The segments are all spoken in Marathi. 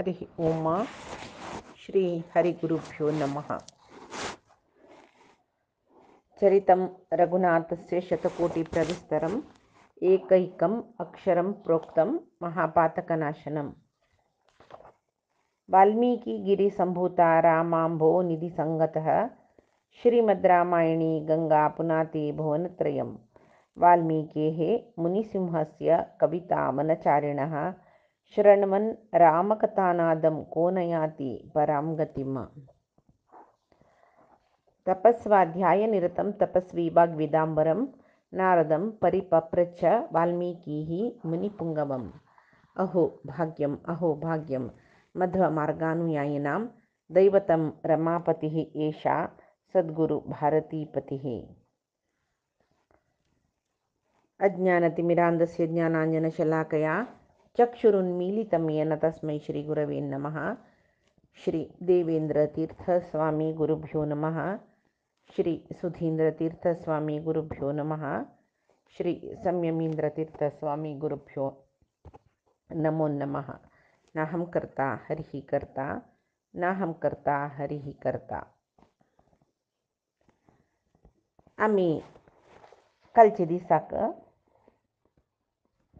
हरि ओम श्री हरिगुरुभ्यो नमः। चरितं रघुनाथस्य शतकोटिप्रविस्तरम् एकैकम् अक्षरं प्रोक्तं महापातकनाशनम्। वाल्मीकिगिरिसम्भूता रामाम्भो निधिसङ्गतः श्रीमद्रामायणी गङ्गा पुनाति भुवनत्रयम्। वाल्मीकेः मुनिसिंहस्य कवितामनचारिणः शृण्वन् रामकथानादं को न याति परां गतिम्। तपस्वाध्यायनिरतं तपस्वी वाग्विदाम्बरं नारदं परिपप्रच्छ वाल्मीकिः मुनिपुङ्गवम्। अहो भाग्यं मध्वमार्गानुयायिनां दैवतं रमापतिः एषा सद्गुरु भारतीपतिः। अज्ञानतिमिरान्धस्य ज्ञानाञ्जनशलाकया चक्षुरुन्मीलितं येन तस्मै श्रीगुरवे नमः। श्री देवेन्द्रतीर्थस्वामी गुरुभ्यो नमः। श्री सुधीन्द्रतीर्थस्वामी गुरुभ्यो नमः। श्री संयमीन्द्रतीर्थस्वामी गुरुभ्यो नमो नमः। नाहं कर्ता हरिः कर्ता, नाहं कर्ता हरिः कर्ता। आम्ही कालचे दिसाक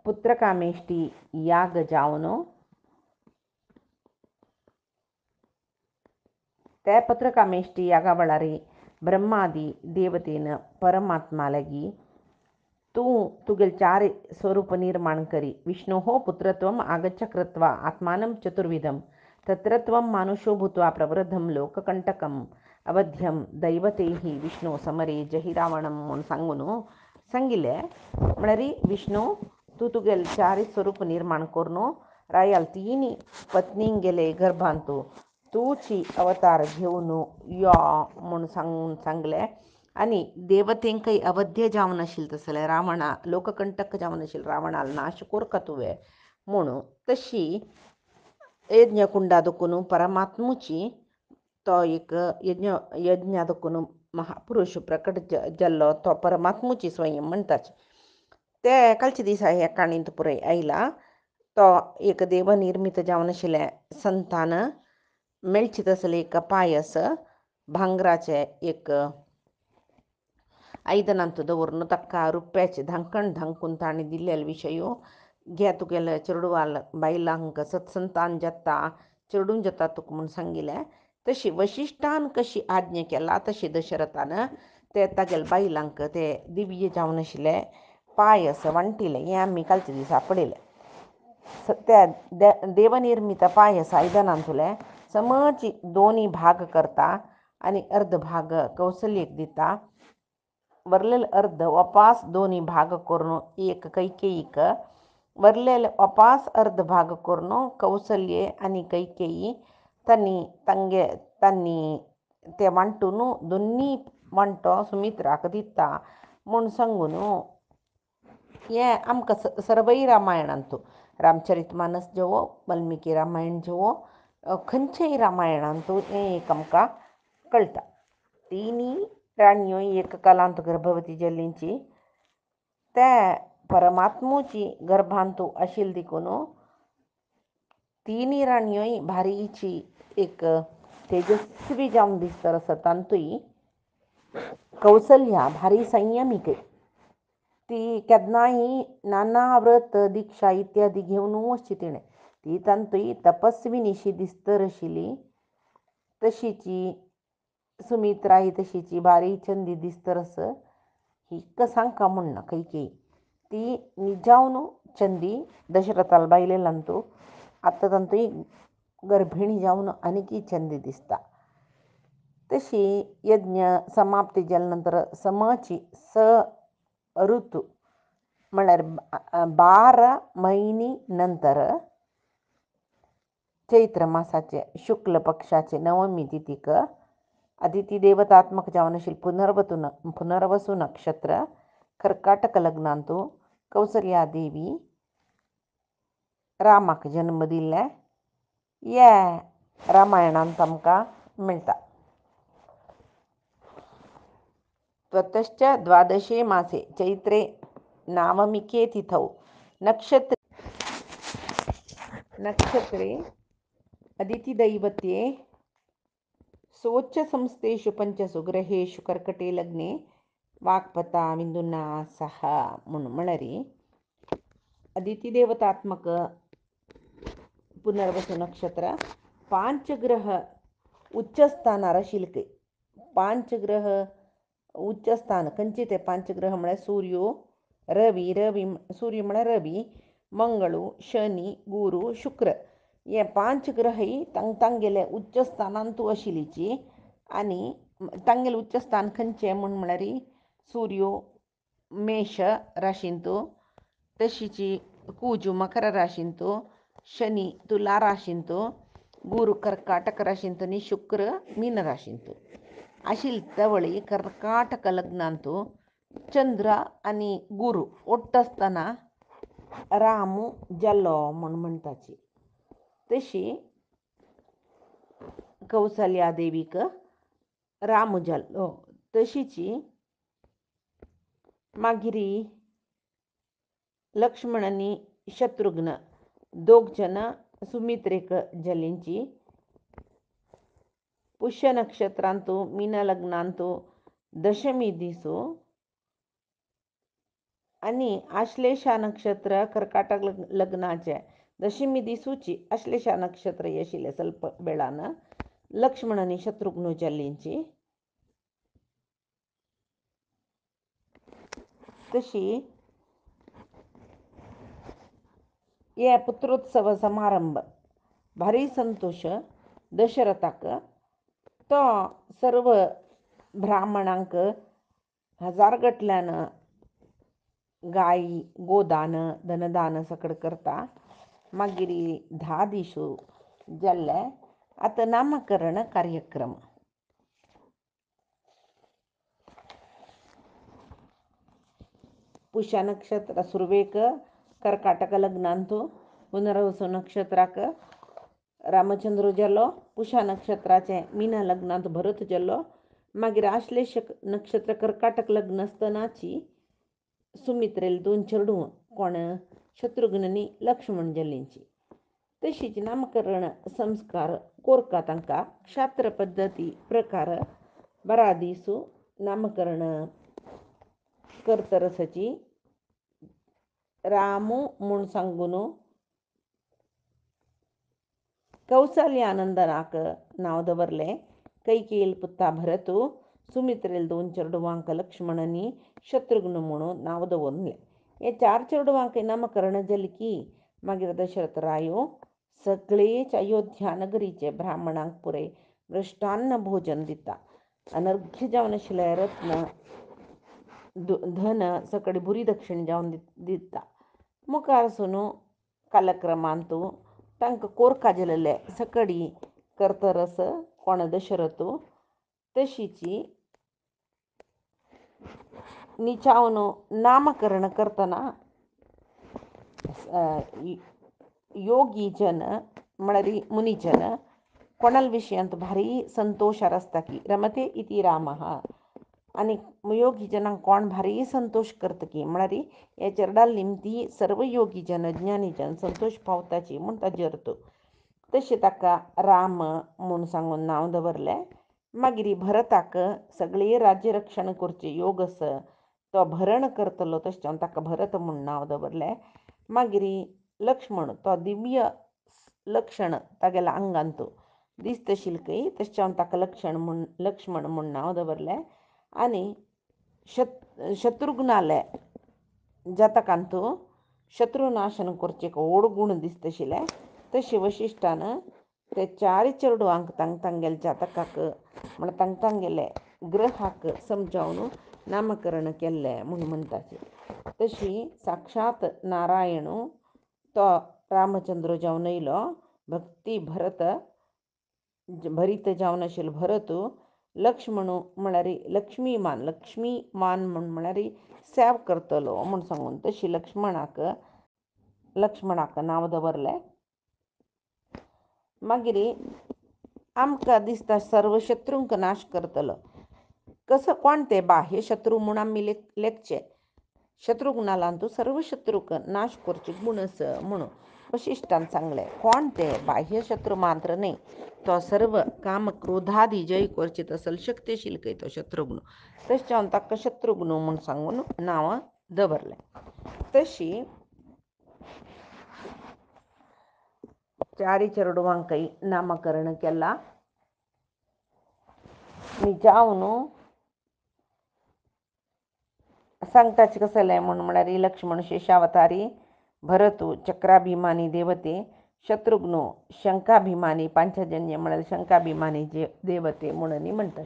पुत्रकामेष्टी याग जावन त्या पुत्रकामेष्टी यागा वेळारी ब्रह्मादी देवतेन परमात्मा लगी तू तुगेल चार स्वरूप निर्माण करी विष्णोः पुत्रत्वम् आगच्छ कृत्वा आत्मानं चतुर्विधं तत्रत्वं मानुषो भूत्वा प्रवृद्धं लोककंटकम् अवध्यं दैवतेः विष्णू समरे जहि रावणं म्हणून सांगिले म्हळ्यारी विष्णू तू तुगेल चार स्वरूप निर्माण करून रायाल तिनी पत्नींक गेले गर्भांतू तूची अवतार घेऊन या म्हणून सांगले आणि देवतेंकही अवध्य जावन आशिल्ले तसले रावणा लोककंटक जावन आशिल्ले रावणाला नाश कोरका तुवें म्हणून तशी यज्ञकुंडा दुखून परमात्मुची तो एक यज्ञ दुखून महापुरुष प्रकट जाल्लो तो परमात्मुची स्वयं म्हणटाच ते कालचे दिसा ह्या काणींत पुरय आयला तो एक देवनिर्मित जावन आशिल्लें संतान मेळची तसले एक पायस भांगराचे एक आयदनांत दवरून ताका रुप्याचे धांकून ताणी दिल्लेले विशयो घे तुगेले चेडवाल बायलांक सत्संतान जाता चेडून जाता तुका म्हूण सांगिल्लें तशी वशिश्ठान कशी आज्ञा केला तशी दशरथान ते तागेले बायलांक ते दिव्य जावन आशिल्ले पायस वांटिले हें आमी कालचे दिसा पळयलें. त्या देवनिर्मित पायस आयदनांतले समची दोन्ही भाग करता आणि अर्ध भाग कौसल्यक दिता वरलेले अर्ध वापास दोन्ही भाग करून एक कैकेयीक वरलेले वापास अर्ध भाग करून कौसल्ये आणि कैकेयी तांणी ते वांटून दोन्ही वांटो सुमित्राक दिता म्हूण सांगून हें आमकां सर्वय रामायणांतू रामचरितमानस जेवो वाल्मिकी रामायण जेवो खंयचेय रामायणांतू हें एक आमकां कळटा. तिनी राणयो एक कालांत गर्भवती जाल्लींची त्या परमात्मुची गर्भांतू आशिल्ली देखून तिनी राणयोय भारीची एक तेजस्वी जावन दिसता आसतांतूय कौसल्या भारी संयमीक ती केन्नाय नाना व्रत दीक्षा इत्यादी घेवन वचची तिणें ती तांतूय तपस्विनीशी दिसतर आशिल्ली तशीची सुमित्राय तशीची भारी चंदी दिसतर आस हिक सांगका म्हणना कैकेयी ती निजावन चंदी दशरथाल बायलेलांतू आतां तांतूय गर्भिणी जावन आनीकय चंदी दिसता. तशी यज्ञ समाप्ती जाले नंतर समची ऋतू म्हळ्यार 12 म्हयनी नंतर चैत्र मासाचे शुक्ल पक्षाचे नवमी तिथीक अदिती देवतात्मक जावन आशिल्ले पुनर्वसू नक्षत्र कर्काटक लग्नांतू कौसल्या देवी रामाक जन्म दिल्ले हे रामायणांत आमकां मेळटा. ततश्च द्वादशे मासे चैत्रे नावमिके तिथौ नक्षत्रे अदितिदैवत्ये सोच्च संस्थेषु पंचसु ग्रहेषु कर्कटे लग्ने वाक्पता विंदुना सह म्हणून म्हणरी अदिती देवतात्मक पुनर्वसु नक्षत्र पांचग्रह उच्चस्थानार शिल्के पांचग्रह उच्चस्थान खंचिते पांचग्रह म्हळ्यार सूर्यो रवी सूर्य म्हळ्यार रवी मंगळू शनी गुरु शुक्र हे पांच ग्रही तांगेले उच्च स्थानांतू आशिल्लीची आनी तांगेले उच्च स्थान खंयचे म्हळ्यार सूर्यो मेष राशींतू तशीची कुजू मकर राशींतू शनी तुला राशींतू गुरु कर्काटक राशींतू आनी शुक्र मीन राशींतू आशिल्ली तवळी कर्काटक लग्नांतू चंद्र आनी गुरु ओट्टसतना रामू जाल्लो म्हणून म्हणटाची तशी कौसल्या देवीक रामू जाल्लो तशीची मागिरी लक्ष्मण आनी शत्रुघ्न दोग जन सुमित्रेक जाल्लींची पुष्य नक्षत्रांतू मीन लग्नांतू दशमी दिसू आनी आश्लेषा नक्षत्र कर्काटक लग्नाचे दशमी दिसूची आश्लेषा नक्षत्र आशिल्ले ಸ್ವಲ್ಪ वेळान लक्ष्मण आनी शत्रुघ्न जाल्लींची तशी हे पुत्रोत्सव समारंभ भारी संतोष दशरथाक तो सर्व ब्राह्मणांक हजारगटल्यान गायी गोदान धनदान सकड करता मागिरी 10 दिसू जाल्ले आता नामकरण कार्यक्रम पुष्य नक्षत्र सुरवेक कर्काटक लग्नांतू पुनर्वसु नक्षत्राक रामचंद्र जाल्लो पुष्य नक्षत्राचे मीन लग्नांत भरत जाल्लो मागीर आश्लेष नक्षत्र कर्काटक लग्न आसतनाची सुमित्रेल 2 चेडूं कोण शत्रुघ्न आनी लक्ष्मण जाल्लींची तशीच नामकरण संस्कार कोरता तांकां क्षात्र पद्दती प्रकार बरा दिसू नामकरण करतरसाची रामू म्हूण सांगून कौसल्यानंदनाक नांव दवरलें कैकेयील पुत्ता भरतू सुमित्रेल 2 चेडवांक लक्ष्मण आनी शत्रुघ्न म्हणून नांव दवरलें हे 4 चेडवांक नामकरण जालें की मागीर दशरथ रायो सगळेच अयोध्या नगरीचे ब्राह्मणांक पुरे मृष्टान्न भोजन दिता अनर्घ्य जावन आशिल्ले रत्न धन सकड बुरी दक्षिण जावन दिता मुखार सुनू कालक्रमांतू तांकां कोरका जाल्ले सकडी करतरस कोण दशरथू तशीची निचावन नामकरण करतना योगी जन म्हळ्यार मुनिजन कोणाल विशयांत भारी संतोषार आसता की रमते इति रामः आनी योगी जनांक कोण भारी संतोष करता की म्हळ्यार हे चरडाल निमती सर्व योगी जन ज्ञानी जन संतोष पावताची म्हूण ताजे अर्थ तशें ताका राम म्हूण सांगून नांव दवरलें मागीर भरताक सगळे राज्य रक्षण करचे योग आस तो भरण करतलो तशें ताका भरत म्हूण नांव दवरलें मागीर लक्ष्मण तो दिव्य लक्षण तागेल्या आंगांतू दिसता आशिल्ली तशें ताका लक्ष्मण म्हूण नांव दवरलें आनी शत्रुघ्नाले जातकांतू शत्रुनाशन करचे व्हड गूण दिसता आशिल्ले तशें वशिश्टान ते 4 चेडवांक तांगेल्या जातकाक म्हळ्यार तांगेले ग्रहाक समजावन नामकरण केल्लें म्हूण म्हणटाचे तशी साक्षात नारायणू तो रामचंद्र जावन येयलो भक्ती भरत भरीत जावन आशिल्लो भरतू लक्ष्मणू म्हळ्यार लक्ष्मीमान म्हळ्यार सेव करतलो म्हूण सांगून तशी लक्ष्मणाक नांव दवरलें मागीर आमकां दिसता सर्व शत्रूंक नाश करतलो कसो कोण ते बाह्य शत्रू म्हूण आमी लेखचे शत्रुघ्नालांतू सर्व शत्रूक नाश करचे गूण आसा म्हणून वशिष्ठान सांगले कोण ते बाह्य शत्रू मात्र नाही तो सर्व काम क्रोधादी जय करचित असल शक्तिशील काही तो शत्रुघ्न तशा ताका शत्रुघ्न म्हणून सांगून नाव दवरले. तशी चारी चरडुवांकई नामकरण केला जावन सांगताच कसले म्हणून म्हळ्यार लक्ष्मण शेषावतारी, भरतू चक्राभिमानी देवते, शत्रुघ्नो शंकाभिमानी पांचजन्य म्हळ्यार शंकाभिमानी देवते म्हणून म्हणतात.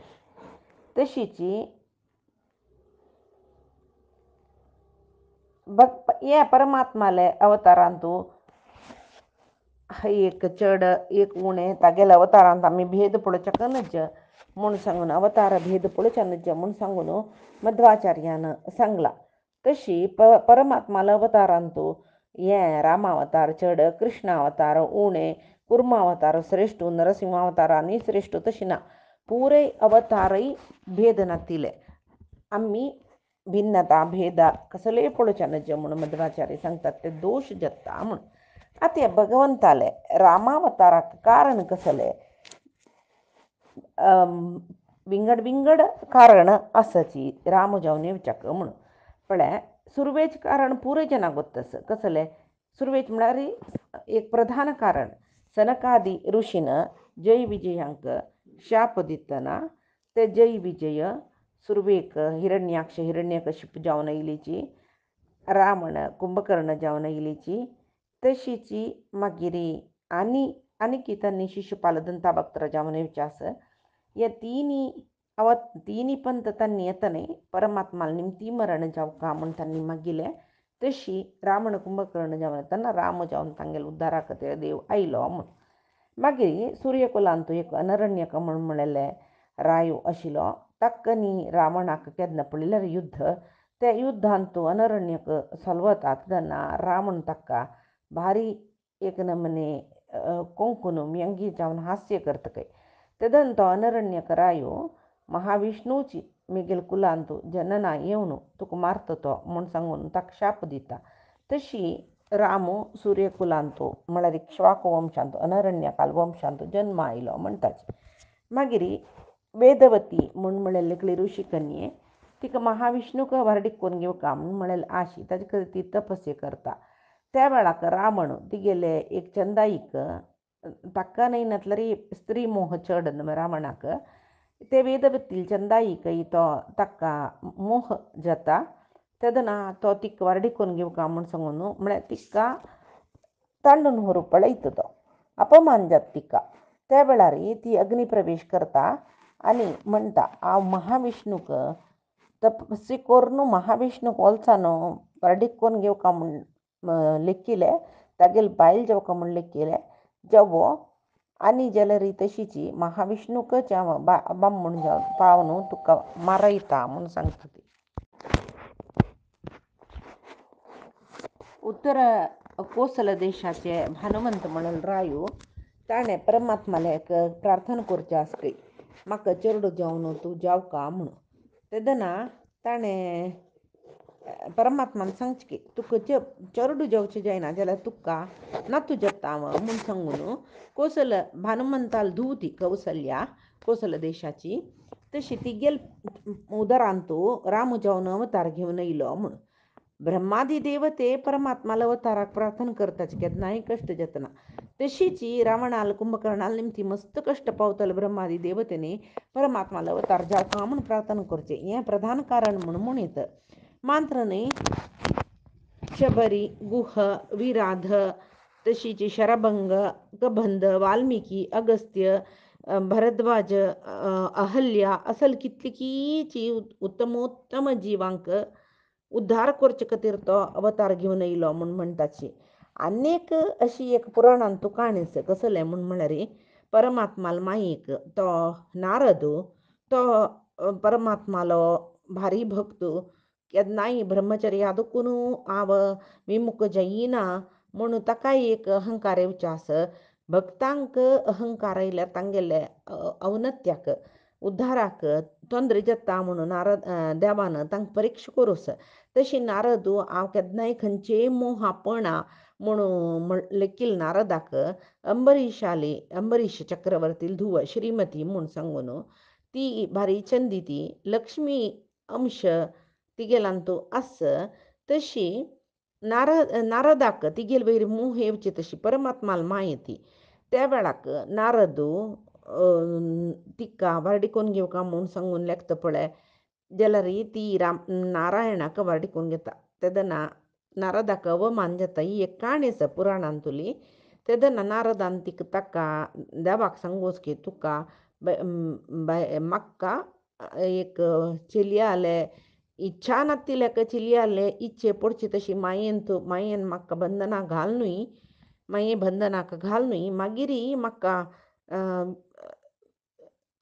तशीची या परमात्माले अवतारांतू एक चढ एक उणे तागेल्या अवतारांत आम्ही भेद पडोवचे कनज म्हूण सांगून अवतार भेद पडोवचे नज म्हूण सांगून मध्वाचार्यान सांगला. तशी परमात्माला अवतारांतू हे रामावतार चढ, कृष्णावतार उणे, कुर्मावतार श्रेष्ठ, नरसिंहावतार आणि श्रेष्ठ तशी ना पुरे अवतारही भेद नातिले आम्ही भिन्नता भेद कसले पडोवचे नज म्हणून मध्वाचार्य सांगतात ते दोष जत्ता म्हणून. आता भगवंताले रामावताराक कारण कसले विंगड विंगड कारण असची राम जावने विचाक म्हणून पण सुरवेच कारण पुरे जना गोत्तस कसले सुरवेच म्हळ्यार एक प्रधान कारण सनकादी ऋषीन जय विजयांक शाप दितना ते जय विजय सुरवेक हिरण्याक्ष हिरण्यकशिप जावन इलीची रावण कुंभकर्ण जावन इलीची तशीची मागिरी आणि त्यांनी शिशुपाल दंताभक्तर जावन विचास या तिन्ही पंत त्यांनी येतने परमात्माला निमती मरण जाव का म्हणून त्यांनी मागिले. तशी रावण कुंभकर्ण जावन येतना राम जावन तांगेल उद्धारा खातीर देव आयलो म्हणून. मागीर सूर्यकुलांतू एक अनरण्यक म्हणून म्हणलेले रायो आशिल्लो ताक्कनी रावणाक केन्ना पळयल्यार युद्ध त्या युद्धांतू अनरण्यक सलवता तेन्ना रावण ताका भारी एक नमने कोंकून व्यंगी जावन हास्य करतकय तेदन तो अनरण्यक रायो महाविष्णूची मिगेल कुलांतू जनना येवन तुका मारता तो म्हूण सांगून ताका शाप दिता. तशी रामू सूर्यकुलांतू म्हळ्यार इक्ष्वाकू वंशांतू अनरण्यकाल वंशांतू जन्म आयलो म्हणटाच. मागीर वेदवती म्हूण म्हणलेली ऋषी कन्ये तिका महाविष्णूक वरडिकोन घेवका म्हूण म्हणलेली आशी ताजे खातीर ती तपस्या करता. त्या वेळाक रावण तिगेले एक चंदाईक ताका न्हय नातल्यार स्त्री मोह चड रावणाक ते वेदवतील चंदाईक तो ताका मोह जाता तेदना तो तिका वरडिकोन घेवका म्हूण सांगून म्हळ्यार तिका तांडून व्हरूंक पळयता तो अपमान जाता तिका. त्या वेळार ती अग्निप्रवेश करता आनी म्हणटा हांव महाविष्णूक तपस्या करून महाविष्णूक वळचान वरडिकोन घेवका म्हूण लेखिले तागेल बायल जेवका म्हूण लेखिले जेवो आनी जाल्यार तशीची महाविष्णूकच हांव बामण जावन पावन तुका मारयता म्हूण सांगता ती. उत्तर कोसल देशाचे भानुमंत म्हणून रायो ताणें परमात्माले प्रार्थना करची आसली म्हाका चेडूं जावन तूं जावका म्हणून. तेदना ताणें परमात्मान सांगचें की तुका चेडूं जावचें जायना जाल्यार तुका नातू जाता म्हूण सांगून कोसल भानुमंताल धूव ती कौसल्या कोसल देशाची तशी तिगेल उदरांतू राम जावन अवतार घेवन येयलो म्हणून. ब्रह्मादी देवते परमात्माला अवताराक प्रार्थना करताच केन्नाय कश्ट जातना. तशीची रावणाल कुंभकर्णाल निमती मस्त कश्ट पावतले ब्रह्मादी देवतेने परमात्माला अवतार जावका म्हूण प्रार्थना करचे हें प्रधान कारण म्हणून म्हणीत. मात्र न्हय शबरी गुह विराध तशीची शरभंग कबंध वाल्मिकी अगस्त्य भरद्वाज अहल्या असल कितलीकीची उत्तमोत्तम जिवांक उद्धार करचे खातीर तो अवतार घेवन येयलो म्हूण म्हणटाची. अनेक अशी एक पुराणांतू काणीच कसले म्हूण म्हळ्यार परमात्माल मायेक तो नारद तो परमात्मालो भारी भक्त केन्नाय ब्रह्मचर्य आदकून हांव विमुख जायना म्हणून ताकाय एक अहंकार येवचे आस. भक्तांक अहंकार आयल्यार तांगेले औन्नत्याक उद्धाराक ತೊಂದ್ರೆ जत्ता म्हणून नारद देवानं तांक परीक्षा करूस तशी नारदू हांव केन्नाय खंयचे मोहापणा म्हणून लेकील नारदाक अंबरीश चक्रवर्ती धुव श्रीमती म्हूण सांगून ती भारी चंदी ती लक्ष्मी अंश तिगेलांतू आस तशी नारदाक तिगेल वयर मोह येवची तशी परमात्माल माय ती त्या वेळाक नारदू तिका वर्डिकोन घेवका म्हूण सांगून लेखता पळय जाल्यार ती नारायणाक वर्डिकोन घेता तेदना नारदाक अवमान जाता ही एक काणी आसा पुराणांतुली तेदना नारदान ताका देवाक सांगोस की तुका म्हाका एक चलया आले इच्छा नातिल्याक चलया आले इच्छे पडची तशी मायेन म्हाका बंधना घाल न्हय माये बंधनाक घाल न्हय मागीर म्हाका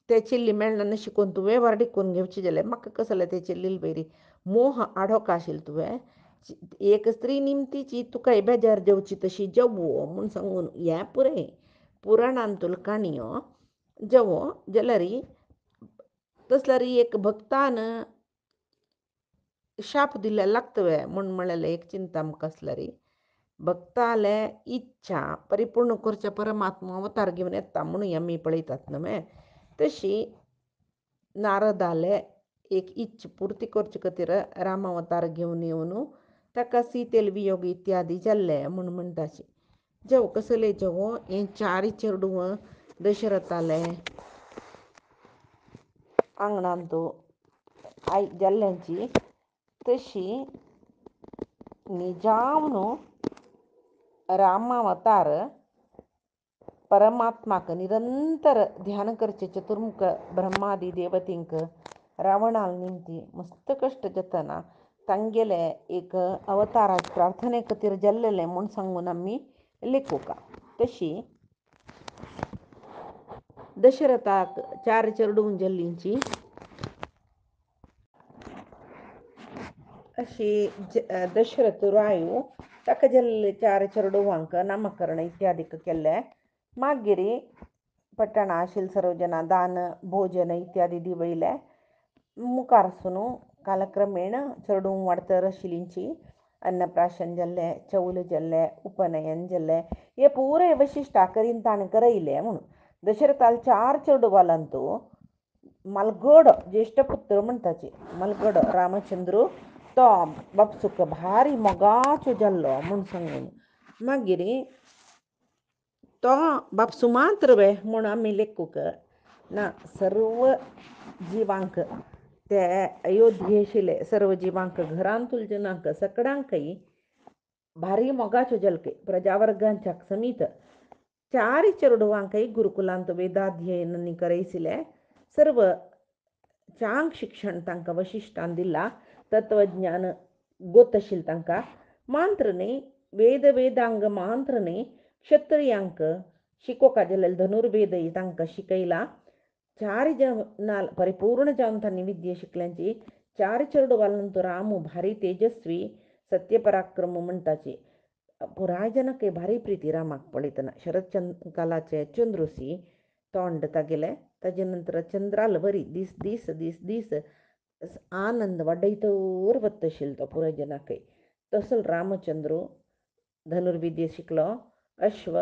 ते चिल्ली मेळना नशी कोण तुवें वर्डिकोन घेवची जाल्यार म्हाका कसले ते चिल्लील वयरी मोह आडोक आशिल्लो तुवें एक स्त्री निमतीची तुका बेजार जेवची तशी जेवो म्हूण सांगून हें पुरे पुराणांतूल काणयो जेवो जाल्यार तसल्यार एक भक्तान शाप दिल्या लागतवे म्हूण म्हळ्यार एक चिंता म्हाका आसल्यार भक्ताले इच्छा परिपूर्ण करचे परमात्मा अवतार घेवन येता म्हणून आमी पळयतात न्हय तशी नारदाले एक इच्छा पुर्ती करचे खातीर राम अवतार घेवन येवन ताका सीतेल वियोग इत्यादी जाल्ले म्हूण म्हणटाशी जेव कसले जेवो हे चार चेडूं दशरथाले आंगणांतू आई जाल्ल्यांची तशी निजामनु रामावतार परमात्माक निरंतर ध्यान करचे चतुर्मुख ब्रह्मादी देवतींक रावणाल निमती मस्त कष्ट जातना तांगेले एक अवताराचे प्रार्थने खातीर जाल्लेले म्हूण सांगून आमी लेखूका तशी दशरथाक चार चेडूं जाल्लींची अशी दशरथ रायो ताका जाल्ले चार चेडूंक नामकरण इत्यादीक केल्ले मागीर पट्टणा आशिल्ले सर्व जना दान भोजन इत्यादी दिवयले मुखारसून कालक्रमेण चेडूं वाडतर आशिल्लींची अन्नप्राशन जाल्ले चौल जाल्ले उपनयन जाल्ले हे पुरे वशिश्टा करीन ताणें करयले म्हणून दशरथाल चार चेडूं वालांतू मलगड ज्येष्ठ पुत्र म्हणटाचे मलगड रामचंद्र तो बापसूक भारी मोगाचो जाल्लो म्हूण सांगून मागीर तो बापसू मात्र वे म्हूण आमी लेखूक ना सर्व जिवांक ते अयोध्ये आशिल्ले सर्व जिवांक घरांतूल जनांक सकडांकय भारी मोगाच्यो जाल्के प्रजावर्गांच्या समीत चार चेडूंकय गुरुकुलांत वेदाध्ययन करयसिले सर्व चांग शिक्षण तांकां वशिश्टान दिला तत्वज्ञान गोत आशिल्लें तांकां मंत्र न्ही वेदांग मंत्र न्ही क्षत्रियांक शिकोवका जाल्यार धनुर्वेदय तांकां शिकयला चार जनाल परिपूर्ण जावन तांणी विद्या शिकल्यांची चार चेडूं वालांतू रामू भारी तेजस्वी सत्यपराक्रम म्हणटाची पुराय जनांक भारी प्रिती रामाक पळयतना शरद कालाचे चंद्रुसी तोंड तागेले ताजे नंतर चंद्राल बरी दीस दीस दीस दीस आनंद वाडयतर वता आशिल्लो तो पुराय जनांकय तसो रामचंद्र धनुर्विद्या शिकलो अश्व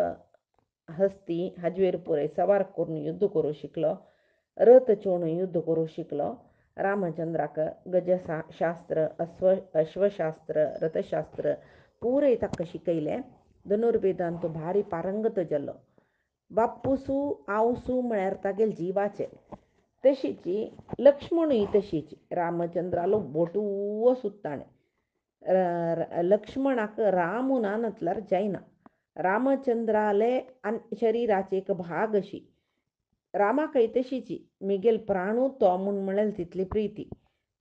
हस्ती हाजेर पुरे सवार करून युद्ध करूं शिकलो रथ चोवन युद्ध करूं शिकलो रामचंद्राक गजशास्त्र अश्वशास्त्र रथशास्त्र पुरे ताका शिकयलें धनुर्वेदांत तो भारी पारंगत जालो बापूसू आवसू म्हळ्यार तागेले जिवाचे तशीची लक्ष्मणूय तशीच रामचंद्रालो बोटू सुत्ताणें लक्ष्मणाक रामू ना नतल्यार जायना रामचंद्राले शरिराचे एक भाग अशी रामाकय तशीची मिगेल प्राणू तो म्हूण म्हळ्यार तितली प्रिती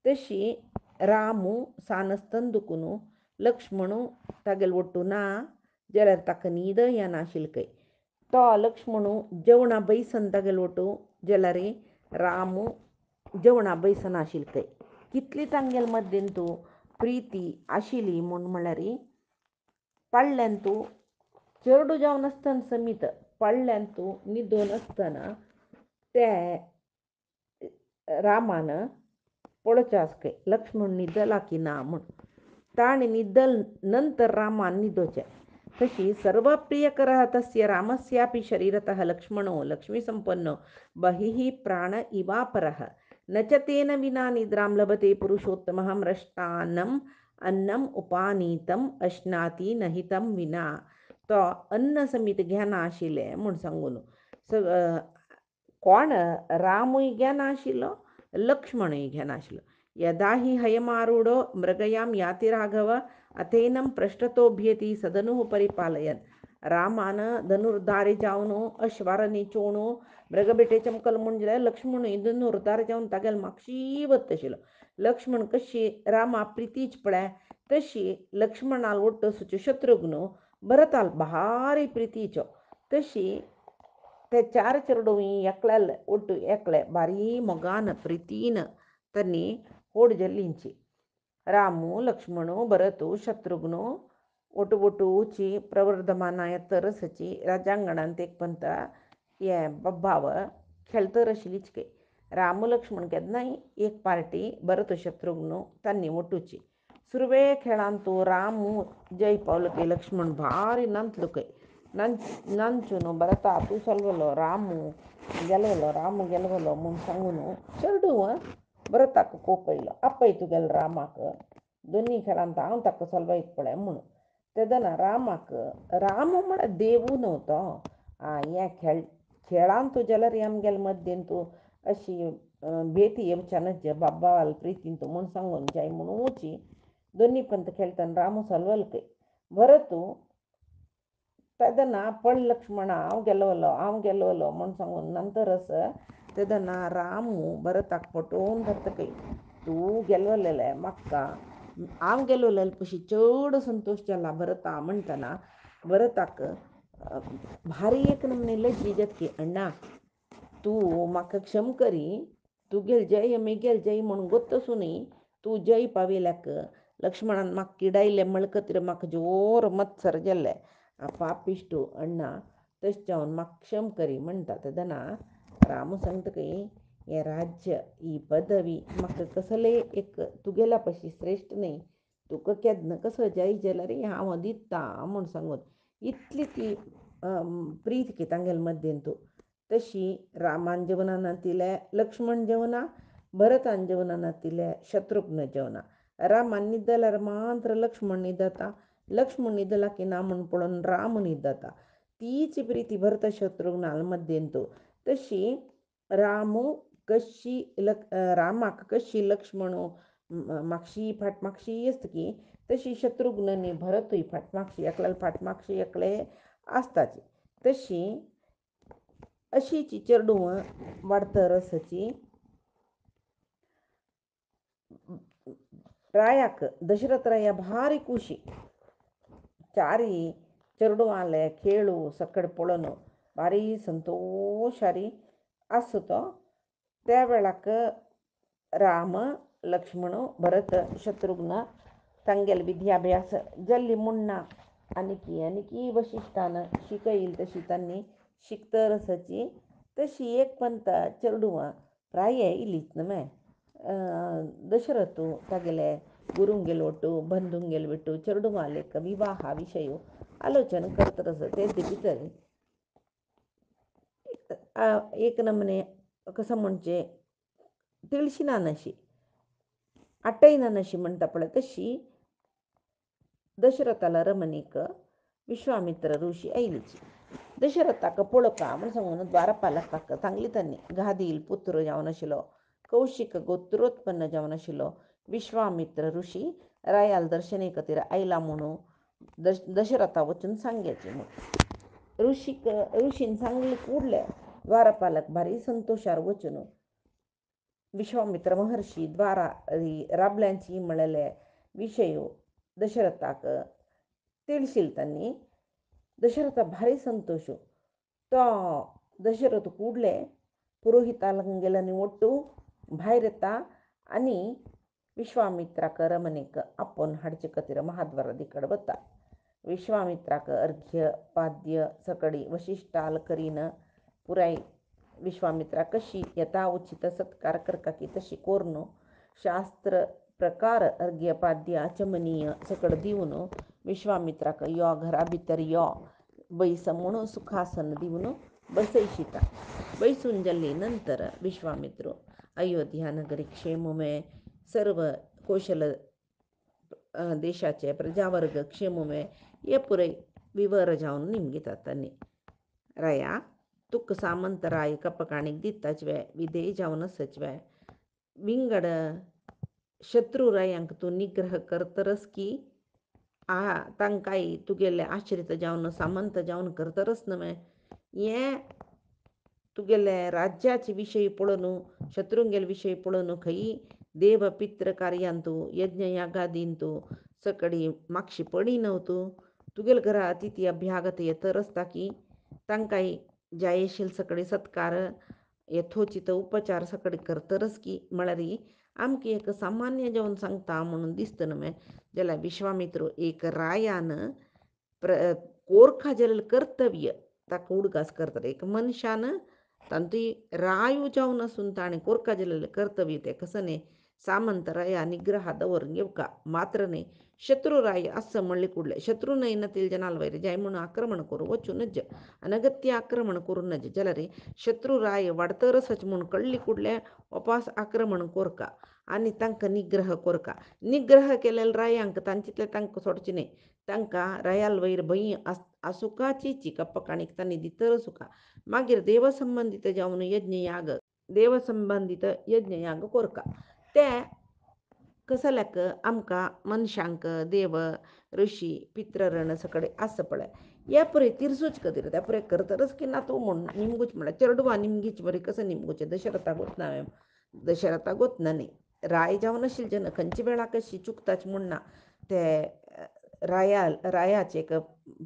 तशी रामू सानस्तन दुखून लक्ष्मणू तागेले वट्टू ना जाल्यार ताका न्हीदय येनाशिल्ली तो लक्ष्मणू जेवणा बैसन तागेले वट्टू जाल्यार रामू जेवणा बैसन आशिल्ली कितली तांगेल मद्दीन तूं प्रिती आशिल्ली म्हूण म्हळ्यार पडल्यांतू चेडूं जावन आसतना समीत पडल्यांतू न्हिदोन आसतना ते रामान पळचास काय लक्ष्मण निधला की ना म्हण ताण निधल नंतर रामान निधोचे तशी सर्व प्रियकरः तस्य रामस्यापि शरीरतः लक्ष्मणो लक्ष्मीसम्पन्नो बहिः प्राण इवापरः न च तेन विना निद्रां लभते पुरुषोत्तमः मृष्टान्नम अन्नम उपानीतम अश्नाती नहितम विना तो अन्न समित घ्यान आशिले म्हण सांगून कोण रामूय ज्ञान आशिलो लक्ष्मणूय ज्ञान आशिलो यदा हि हयमारूढो मृगयां याति राघव अथेनं पृष्ठतोभ्येति सदनुः परिपालयन् रामान धनुर्धारी जावनो अश्वारनी चोणो मृगबेटे चमकल म्हणजे लक्ष्मण धनुर्धार जावन तागेल म्हाक्षी वत्तशिलो लक्ष्मण कशी रामा प्रितीच पळय तशी लक्ष्मणाल ಒಟ್ಟು सुच शत्रुघ्न भरताल भारी प्रितीचो तशी ते चार चरडोई एकल्याल ಒಟ್ಟು एकले भारी मोगान प्रितीन तन्नी होड जल्लिंची रामू लक्ष्मणो भरतो शत्रुघ्नो ಒಟ್ಟು ಒಟ್ಟು ऊची प्रवर्धमाना तरसची राजांगणांत एक पंत ये बब्बाव खेळतर आशिल्लीच के राम लक्ष्मण केन्नाय एक पार्टी भरत शत्रुघ्न तन्नी ಒಟ್ಟುची सुरवे खेळांतू रामू जय पावलो के लक्ष्मण भारी ನಂತಲು ಕೈ ನಂಚುನು ಭರತ तू सलवलो रामू गेलवलो म्हूण सांगून चेडू भरताक कोप येयलो आपय तुगेल रामाक दोनी खेळांत हांव ताका सलवायत पळय म्हणून तेदना राम म्हळ्यार देवू नव्हतो हे खेळांतू जाल्यार आमगेल मध्येन तूं अशी भेटी येवच्यानच बाब्बावाल प्रितीन तूं म्हूण सांगून जाय म्हणून वची दोनी पंत खेळतना रामू सलवलकय भरतू तेदना पळ लक्ष्मण हांव गेलवलो म्हूण सांगून नंतरस तेदना रामू भरताक पटोवन धरतकय तूं गेलवलेले म्हाका हांव गेलवलेले पशी चड संतोश जाला भरता म्हणटना भरताक भारी एक नमने लज्जी जातकी अण्णा तूं म्हाका क्षम करी तुगेल जय मेगेल जय म्हणून गोत्तसूनय तूं जय पाविल्याक लक्ष्मणान म्हाका किडायले मळकत्र म्हाका जोर मत्सर गेल्ले पापिश्टू अण्णा तशें जावन म्हाका क्षम करी म्हणटा तेदना रामू सांगतकय हे राज्य ही पदवी म्हाका कसले एक तुगेल्या पशी श्रेश्ठ न्ही तुका केदना कसो जय जाल्यार हांव दिता म्हूण सांगून इतली ती प्रीत की तांगेल मध्येन तूं तशी रामान जेवणान नातिले लक्ष्मण जेवना भरतान जेवणान नातिले शत्रुघ्न जेवना रामान न्हिदल्यार मात्र लक्ष्मण न्हिदता लक्ष्मण न्हिदला की ना म्हूण पळोवन राम न्हिदता तीच प्रिती भरत शत्रुघ्नाल मध्येन तूं तशी रामाक कशी लक्ष्मणू मागशी फाटमागशी आसतकी तशी शत्रुघ्न भरतूय फाटमागशी एकल्याल फाटमागशी एकले आसताची तशी अशीची चेडू वाडतरसची रायाक दशरथ राया भारी खुशी चारी चेडू आले खेळू सकड पळोवन भारी संतोषारी आसतो त्या वेळाक राम लक्ष्मण भरत शत्रुघ्न तांगेल विद्याभ्यास जल्ली मुन्ना आनी वशिश्ठान शिकयली तशी तांणी शिकतरसची तशी एक पंत चेडू प्राय इलीच नमे दशरथू तागेले गुरुंगेल ಒಟ್ಟು बंधुंगेल बिಟ್ಟು चेडू मालेक विवाहा विषय आलोचन करतरस तेजे भितर एक नमने कसं म्हणजे तिळशिना नशी आटयना नशी म्हणटा पळय तशी दशरथाला रमणीक विश्वामित्र ऋषी आयलीची दशरथाक पळोवपा म्हूण सांगून द्वारपालकाक सांगली तांणी गादील पुत्र जावन आशिल्लो कौशिक गोत्रोत्पन्न जावन आशिल्लो विश्वामित्र ऋषी रायाल दर्शने खातीर आयला म्हणून दशरथा वचून सांगयाचे म्हणून ऋषीन सांगले कूडले द्वारपालक भारी संतोशार वचून विश्वामित्र महर्षी द्वारा राबल्यांची म्हळेले विषय दशरथाक ತಿಳಿಸಿಲ್ तांणी दशरथ भारी संतोष तो दशरथ कूडले पुरोहितांगेलांनी ಒಟ್ಟು भायर येता आनी विश्वामित्राक रमणेक आपोवन हाडचे खातीर महाद्वारा कड वता विश्वामित्राक अर्घ्य पाद्य सकडी वशिश्ठाल करीन पुराय विश्वामित्रा कशी यथा उचित सत्कार करका की तशी कोरनो शास्त्र प्रकार अर्घ्यपाद्य आचमनीय सकड दिवून विश्वामित्राक यो घरा भितर यो बैस म्हणून सुखासन दिवून बसैशिता. बैसून जल्ली नंतर विश्वामित्र अयोध्या नगरी क्षेममय सर्व कौशल देशाचे प्रजावर्ग क्षेममय ये पुरे विवर जाऊन निमगितात त्यांनी राया तुक सामंतराय कपकाणिक दित्ताचव्या विधेय जाऊन सचव्या विंगड शत्रुरायांक तू निग्रह करतरस की तांकाई तुगेले आश्रित जाऊन सामंत जाऊन करतरस नव्हे ये तुगेले राज्याचे विषयी पळणू शत्रुंगेल विषयी पळणू खई देव पित्र कार्यांतू यज्ञ यागादींतू सकडी मागशी पडी नव्हतो तुगेल घरा अतिथी अभ्यागत येतरसता की तांकाई जायशील सकडी सत्कार यथोचित उपचार सकडी करतरस की मळरी आमकी एक सामान्य जेवण सांगता म्हणून दिसतं नव्हे ज्याला विश्वामित्र एक रायान कोरखा जल कर्तव्य ताका उडगास करतात एक मनुष्यानं तांती रायू जाऊन असून ताणे कोरखा जल कर्तव्य ते कसं ने सामंत राया निग्रह दवरून येऊ का मात्र ने शत्रुराय असं म्हणले कुडले शत्रू नयनतील जनाल वैर जाय म्हणून आक्रमण करू वचूनच अनगत्य आक्रमण करूनच जलरे शत्रुराय वाढतरसच म्हणून कळली कुडल्या वापास आक्रमण कोरका आणि तांका निग्रह कोरका निग्रह केलेला रायांक तांचितले तांक सोडची नाही तांका रायाल वैर भई असुकाची कप्पकाणिक तांनी दितर सुका मागीर देवसंबंधित जाऊन यज्ञयाग देवसंबंधित यज्ञयाग कोरका ते कसल्याक आमका मनशांक देव ऋषी पित्ररण सकडे असं पळय या पुरे तिरसूच कदीर त्या पुरे करतरच की ना तू म्हण निमगूच म्हणा चरडवा निमगीच बरे कसं निमगूचे दशरथा गोत ना दशरथा गोत ना नाही राय जाऊन असेल जन खंची वेळा कशी चुकताच म्हणना ते रायाचे एक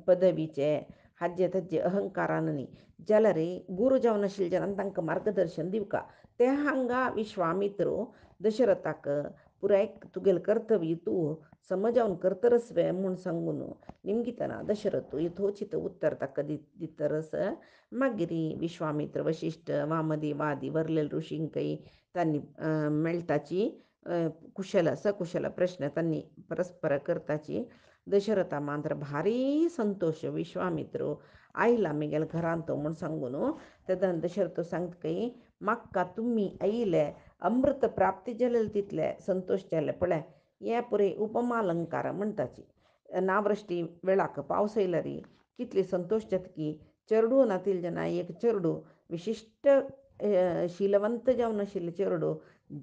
पदवीचे हाज्य थज्जे अहंकारानं जलरे गुरु जाऊन असेल जन तांकां मार्गदर्शन दिव का ते हांगा विश्वामित्र दशरथाक पुराय तुगेल कर्तव्य तू समजावून करतरसवे म्हूण सांगून निमगितना दशरथ यथोचित उत्तर ताका दितरस मागिरी विश्वामित्र वशिष्ठ वामदेव आदी वरलेल ऋषींकई त्यांनी मेळटाची कुशल सकुशल प्रश्न त्यांनी परस्पर करताची दशरथा मात्र भारी संतोष विश्वामित्र आईला मिगेल घरांत म्हूण सांगून तेदन दशरथ सांगत काही म्हाका तुम्ही आईले अमृत प्राप्ती जलेल तितले संतोष जाले पळय हे पुरे उपमालंकार म्हणटाची नावृष्टी वेळाक पावस येयलरी कितली संतोष जातकी चरडू नातील जना एक चरडू विशिष्ट शीलवंत जावन आशिल्ले चेरडो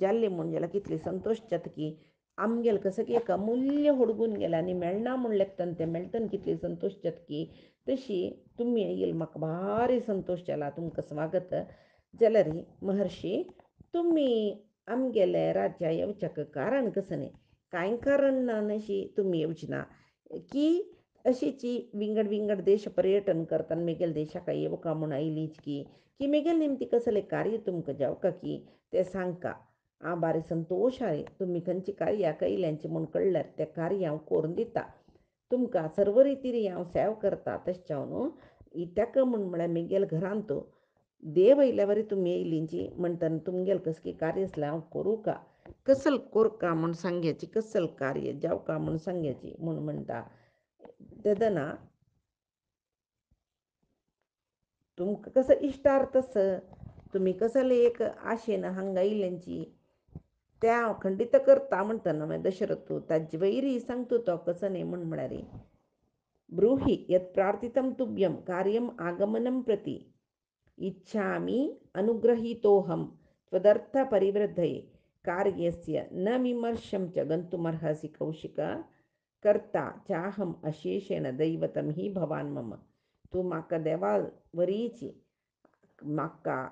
जाल्ले म्हूण जाल्यार कितली संतोष जातकी आमगेल कसं की एक अमूल्य हुडगून गेला आनी मेळना म्हूण लेखतन ते मेळटन कितली संतोष जातकी तशी तुम्ही येईल म्हाका भारी संतोष जाला तुमकां स्वागत जाल्यार महर्षी तुम्ही आमगेले राज्या येवच्याक कारण कसं न्ही कांय कारण ना नशी तुम्ही येवची ना की अशीची विंगड विंगड देश पर्यटन करताना मेगेल देशाक येवका म्हूण आयलीच की मेगेल नेमती कसले कार्य तुमकां जावका की ते सांगका बारी संतोश आहे तुम्ही खंयची कार्या कैल्यांची म्हूण कळल्यार ते कार्य हांव करून दिता तुमकां सर्व रितीरी हांव सेव करता तशें इत्याक म्हळ्यार मेगेल घरांत देव येयल्या वरी तुमी येयलींची म्हणटन तुमगेल कसकी कार्य आसल्यार हांव करूं का कसल कोरका म्हूण सांग्याची कसल कार्य जावका म्हूण सांग्याची म्हूण म्हणटा तेदना तुमकां कसं इश्टार्थ तुम्ही कसले एक आशेन हांगा येयल्यांची त्या हांव खंडित करता म्हणटना मागीर दशरथ ताजे वैरी सांगतो तो कसं न्ही म्हूण म्हळ्यार ब्रूहि यत् प्रार्थितं तुभ्यं कार्यम् आगमनं प्रति इच्छामि अनुग्रहीतोऽहं त्वदर्थ परिवृद्धये कार्यस्य न विमर्शं च गन्तुमर्हसि कौशिक कर्ता चाहम अशेषेण दैवतं हि भवान् मम तू म्हाका देवा वरीची म्हाका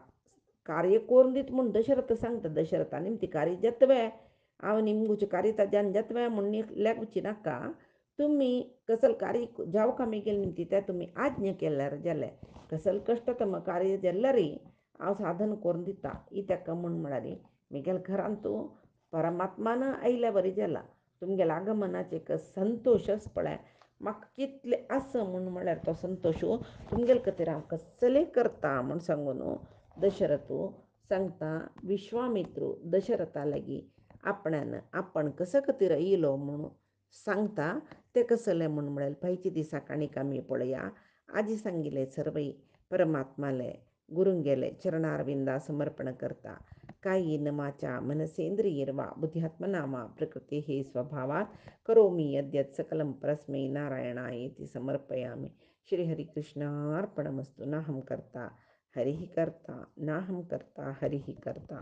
कार्य करून दित म्हूण दशरथ सांगता दशरथा निमती कार्य जतवे हांव निमगुचें कार्य ताज्यान जतवे म्हूण लेगची नाका तुम्ही कसल कार्य जावका मेगेल निमती ते तुम्ही आज्ञ केल्यार जालें कसल कष्टतम कार्य जाल्यारय हांव साधन करून दिता इत्याक म्हूण म्हळ्यार मेगेल घरान तूं परमात्मान आयल्या बरी जाला तुमगेल्या आगमनाचे एक संतोशच पळय म्हाका कितले आस म्हूण म्हळ्यार तो संतोश तुमगेल खातीर हांव कसले करता म्हूण सांगून दशरथो सांगता विश्वामित्रू दशरथालागी आपण कसं कतिर येलो म्हणून सांगता ते कसले म्हणून मिळेल पाहिजे दिसा कामी पळया आजी सांगिले सर्वई परमात्माले गुरुंगेले चरणारविंदा समर्पण करता काही नमाच्या मनसेंद्रियर्वा बुद्ध्यात्मनामा प्रकृती हे स्वभावात करोमी यद्यत सकलम परस्मै नारायणायेति समर्पयामि श्रीहरिकृष्णार्पणमस्तु नाहं कर्ता हरिः कर्ता नाहं कर्ता हरिः कर्ता.